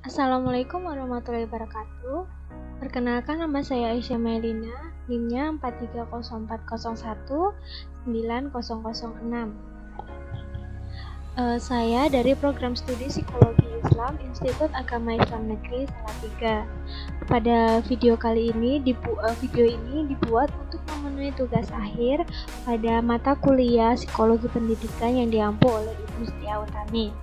Assalamualaikum warahmatullahi wabarakatuh. Perkenalkan, nama saya Aisyah Melina, NIM-nya 43040190006. Saya dari program studi Psikologi Islam Institut Agama Islam Negeri Salatiga. Pada video kali ini, video ini dibuat untuk memenuhi tugas akhir pada mata kuliah Psikologi Pendidikan yang diampu oleh Ibu Setia Utami.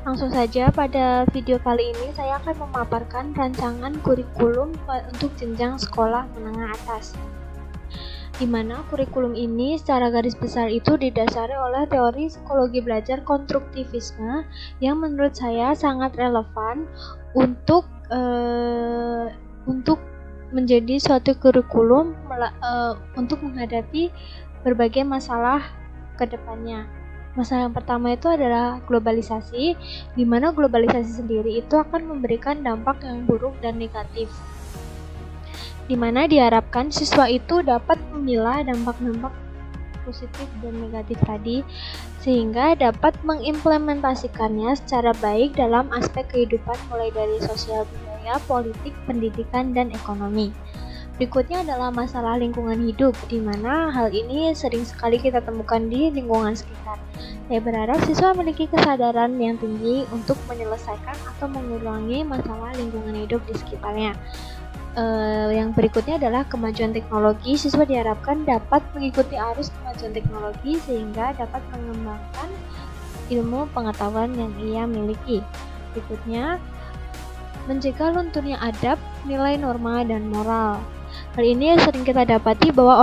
Langsung saja, pada video kali ini saya akan memaparkan rancangan kurikulum untuk jenjang sekolah menengah atas, di mana kurikulum ini secara garis besar itu didasari oleh teori psikologi belajar konstruktivisme yang menurut saya sangat relevan untuk menjadi suatu kurikulum untuk menghadapi berbagai masalah ke depannya. Masalah yang pertama itu adalah globalisasi, di mana globalisasi sendiri itu akan memberikan dampak yang buruk dan negatif, di mana diharapkan siswa itu dapat memilah dampak-dampak positif dan negatif tadi, sehingga dapat mengimplementasikannya secara baik dalam aspek kehidupan mulai dari sosial budaya, politik, pendidikan, dan ekonomi. Berikutnya adalah masalah lingkungan hidup, di mana hal ini sering sekali kita temukan di lingkungan sekitar. Saya berharap siswa memiliki kesadaran yang tinggi untuk menyelesaikan atau mengurangi masalah lingkungan hidup di sekitarnya. Yang berikutnya adalah kemajuan teknologi. Siswa diharapkan dapat mengikuti arus kemajuan teknologi sehingga dapat mengembangkan ilmu pengetahuan yang ia miliki. Berikutnya, mencegah lunturnya adab, nilai norma, dan moral. Hal ini sering kita dapati bahwa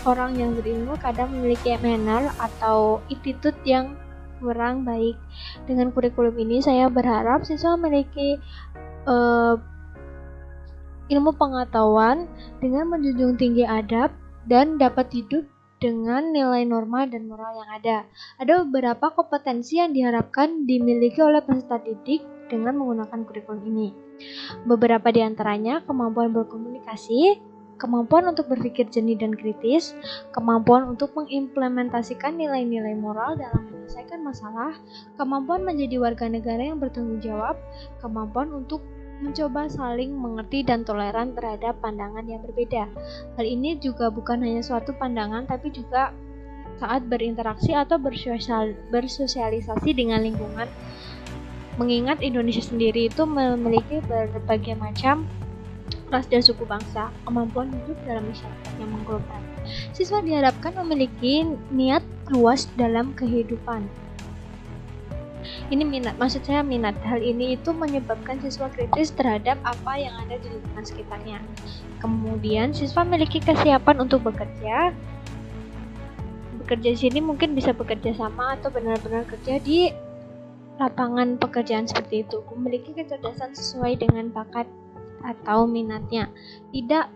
orang yang berilmu kadang memiliki manner atau attitude yang kurang baik. Dengan kurikulum ini saya berharap siswa memiliki ilmu pengetahuan dengan menjunjung tinggi adab dan dapat hidup dengan nilai norma dan moral yang ada. Ada beberapa kompetensi yang diharapkan dimiliki oleh peserta didik dengan menggunakan kurikulum ini. Beberapa di antaranya kemampuan berkomunikasi, kemampuan untuk berpikir jernih dan kritis, kemampuan untuk mengimplementasikan nilai-nilai moral dalam menyelesaikan masalah, kemampuan menjadi warga negara yang bertanggung jawab, kemampuan untuk mencoba saling mengerti dan toleran terhadap pandangan yang berbeda. Hal ini juga bukan hanya suatu pandangan, tapi juga saat berinteraksi atau bersosialisasi dengan lingkungan. Mengingat Indonesia sendiri itu memiliki berbagai macam ras dan suku bangsa, kemampuan hidup dalam masyarakat yang mengglobal. Siswa diharapkan memiliki niat luas dalam kehidupan. Ini maksud saya minat. Hal ini itu menyebabkan siswa kritis terhadap apa yang ada di lingkungan sekitarnya. Kemudian siswa memiliki kesiapan untuk bekerja. Bekerja di sini mungkin bisa bekerja sama atau benar-benar kerja di lapangan pekerjaan seperti itu. Memiliki kecerdasan sesuai dengan bakat atau minatnya. Tidak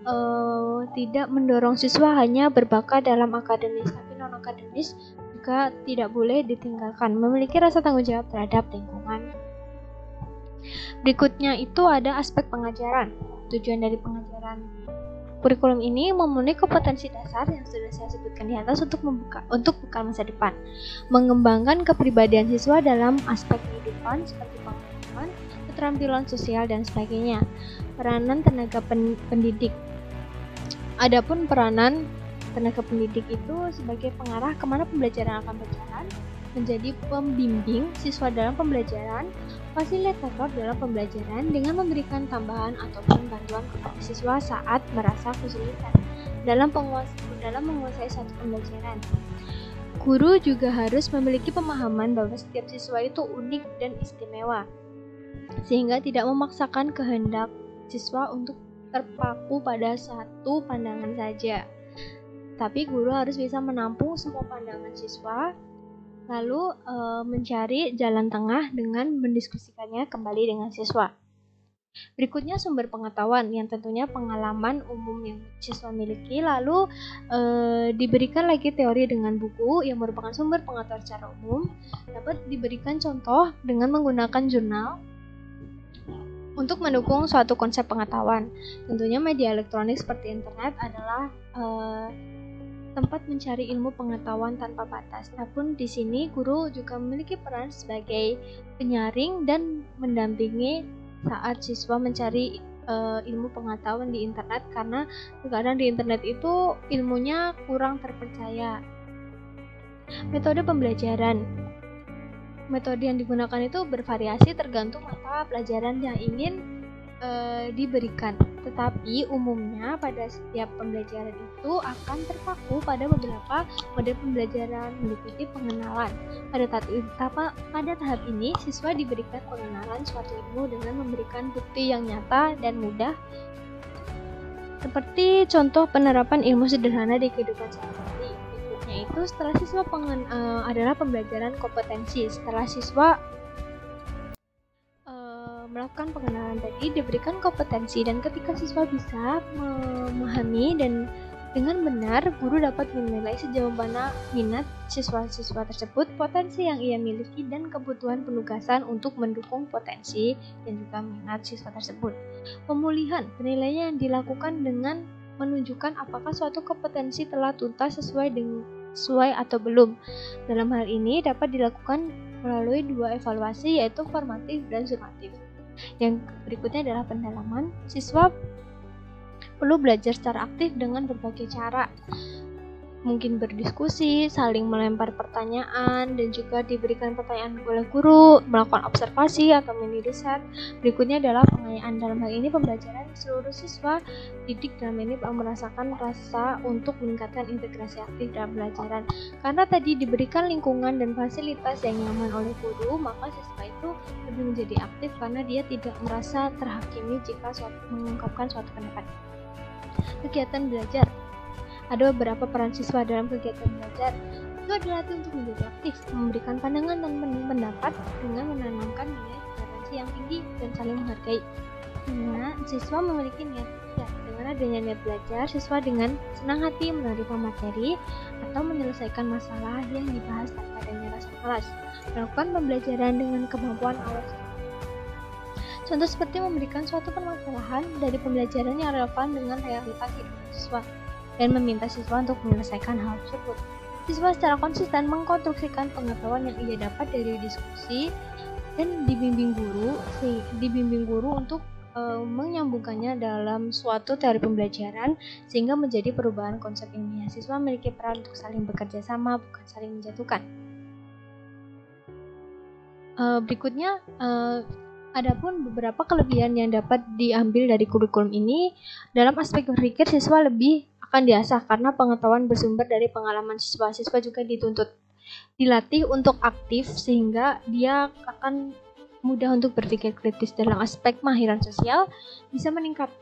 mendorong siswa hanya berbakat dalam akademis, tapi non akademis juga tidak boleh ditinggalkan. Memiliki rasa tanggung jawab terhadap lingkungan. Berikutnya itu ada aspek pengajaran. Tujuan dari pengajaran kurikulum ini memenuhi kompetensi dasar yang sudah saya sebutkan di atas untuk bekal masa depan, mengembangkan kepribadian siswa dalam aspek kehidupan seperti pengetahuan, keterampilan sosial, dan sebagainya. Peranan tenaga pendidik. Adapun peranan tenaga pendidik itu sebagai pengarah kemana pembelajaran akan berjalan, menjadi pembimbing siswa dalam pembelajaran, fasilitator dalam pembelajaran dengan memberikan tambahan ataupun bantuan kepada siswa saat merasa kesulitan dalam menguasai suatu pembelajaran. Guru juga harus memiliki pemahaman bahwa setiap siswa itu unik dan istimewa, sehingga tidak memaksakan kehendak siswa untuk terpaku pada satu pandangan saja. Tapi guru harus bisa menampung semua pandangan siswa, lalu mencari jalan tengah dengan mendiskusikannya kembali dengan siswa. Berikutnya sumber pengetahuan, yang tentunya pengalaman umum yang siswa miliki, lalu diberikan lagi teori dengan buku yang merupakan sumber pengetahuan secara umum. Dapat diberikan contoh dengan menggunakan jurnal untuk mendukung suatu konsep pengetahuan. Tentunya media elektronik seperti internet adalah tempat mencari ilmu pengetahuan tanpa batas. Namun di sini guru juga memiliki peran sebagai penyaring dan mendampingi saat siswa mencari ilmu pengetahuan di internet, karena terkadang di internet itu ilmunya kurang terpercaya. Metode pembelajaran. Metode yang digunakan itu bervariasi tergantung mata pelajaran yang ingin diberikan, tetapi umumnya pada setiap pembelajaran itu akan terpaku pada beberapa mode pembelajaran meliputi pengenalan. Pada tahap ini, siswa diberikan pengenalan suatu ilmu dengan memberikan bukti yang nyata dan mudah, seperti contoh penerapan ilmu sederhana di kehidupan sehari-hari. Berikutnya itu setelah siswa adalah pembelajaran kompetensi. Setelah siswa melakukan pengenalan tadi, diberikan kompetensi, dan ketika siswa bisa memahami dan dengan benar, guru dapat menilai sejauh mana minat siswa-siswa tersebut, potensi yang ia miliki, dan kebutuhan penugasan untuk mendukung potensi dan juga minat siswa tersebut. Pemulihan penilaian yang dilakukan dengan menunjukkan apakah suatu kompetensi telah tuntas sesuai atau belum. Dalam hal ini dapat dilakukan melalui dua evaluasi, yaitu formatif dan sumatif. Yang berikutnya adalah pendalaman. Siswa perlu belajar secara aktif dengan berbagai cara, mungkin berdiskusi, saling melempar pertanyaan, dan juga diberikan pertanyaan oleh guru, melakukan observasi atau mini riset. Berikutnya adalah pengayaan. Dalam hal ini pembelajaran seluruh siswa didik dalam ini merasakan rasa untuk meningkatkan integrasi aktif dalam pelajaran. Karena tadi diberikan lingkungan dan fasilitas yang nyaman oleh guru, maka siswa itu lebih menjadi aktif karena dia tidak merasa terhakimi jika mengungkapkan suatu pendapat. Kegiatan belajar. Ada beberapa peran siswa dalam kegiatan belajar. Itu adalah untuk menjadi aktif, memberikan pandangan dan pendapat dengan menanamkan nilai toleransi yang tinggi dan saling menghargai. Karena siswa memiliki niat belajar. Dengan adanya niat belajar, siswa dengan senang hati menerima materi atau menyelesaikan masalah yang dibahas tanpa adanya rasa malas. Melakukan pembelajaran dengan kemampuan awal. Contoh seperti memberikan suatu permasalahan dari pembelajaran yang relevan dengan realitas kehidupan siswa dan meminta siswa untuk menyelesaikan hal tersebut. Siswa secara konsisten mengkonstruksikan pengetahuan yang ia dapat dari diskusi dan dibimbing guru untuk menyambungkannya dalam suatu teori pembelajaran sehingga menjadi perubahan konsep ilmiah. Siswa memiliki peran untuk saling bekerja sama, bukan saling menjatuhkan. Berikutnya, adapun beberapa kelebihan yang dapat diambil dari kurikulum ini. Dalam aspek berpikir, siswa lebih akan diasah karena pengetahuan bersumber dari pengalaman siswa. Siswa juga dilatih untuk aktif sehingga dia akan mudah untuk berpikir kritis. Dalam aspek mahiran sosial bisa meningkat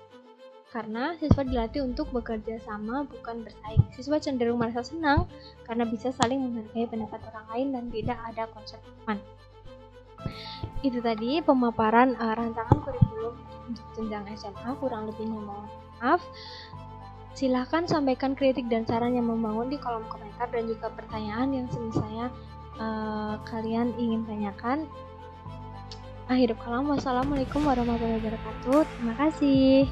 karena siswa dilatih untuk bekerja sama, bukan bersaing. Siswa cenderung merasa senang karena bisa saling menghargai pendapat orang lain dan tidak ada konsep teman. Itu tadi pemaparan rancangan kurikulum untuk jenjang SMA. Kurang lebihnya mohon maaf. Silahkan sampaikan kritik dan saran yang membangun di kolom komentar dan juga pertanyaan yang semisalnya kalian ingin tanyakan. Akhirul kalam, wassalamualaikum warahmatullahi wabarakatuh. Terima kasih.